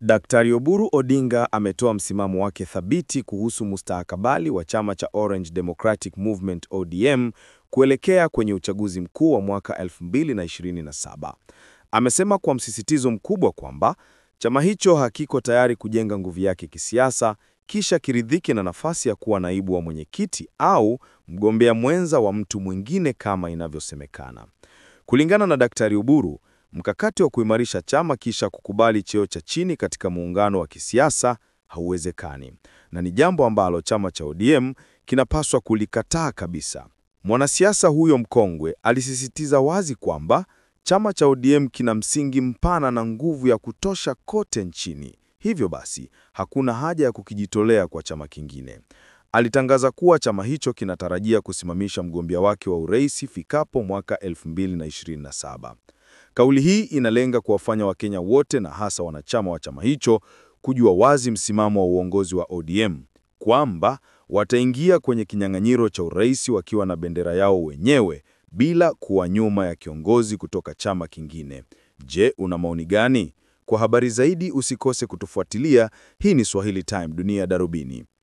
Daktari Oburu Odinga ametoa msimamo wake thabiti kuhusu mustakabali wa chama cha Orange Democratic Movement ODM kuelekea kwenye uchaguzi mkuu wa mwaka 2027. Amesema kwa msisitizo mkubwa kwamba chama hicho hakiko tayari kujenga nguvu yake kisiasa kisha kiridhike na nafasi ya kuwa naibu wa mwenyekiti au mgombea mwenza wa mtu mwingine kama inavyosemekana. Kulingana na Daktari Oburu, mkakati wa kuimarisha chama kisha kukubali cheo cha chini katika muungano wa kisiasa hauwezekani, na ni jambo ambalo chama cha ODM kinapaswa kulikataa kabisa. Mwanasiasa huyo mkongwe alisisitiza wazi kwamba chama cha ODM kina msingi mpana na nguvu ya kutosha kote nchini. Hivyo basi, hakuna haja ya kukijitolea kwa chama kingine. Alitangaza kuwa chama hicho kinatarajia kusimamisha mgombea wake wa urais ifikapo mwaka 2027. Kauli hii inalenga kuwafanya Wakenya wote na hasa wanachama wa chama hicho kujua wazi msimamo wa uongozi wa ODM, kwamba wataingia kwenye kinyang'anyiro cha urais wakiwa na bendera yao wenyewe bila kuwa nyuma ya kiongozi kutoka chama kingine. Je, una maoni gani? Kwa habari zaidi usikose kutufuatilia. Hii ni Swahili Time, Dunia Darubini.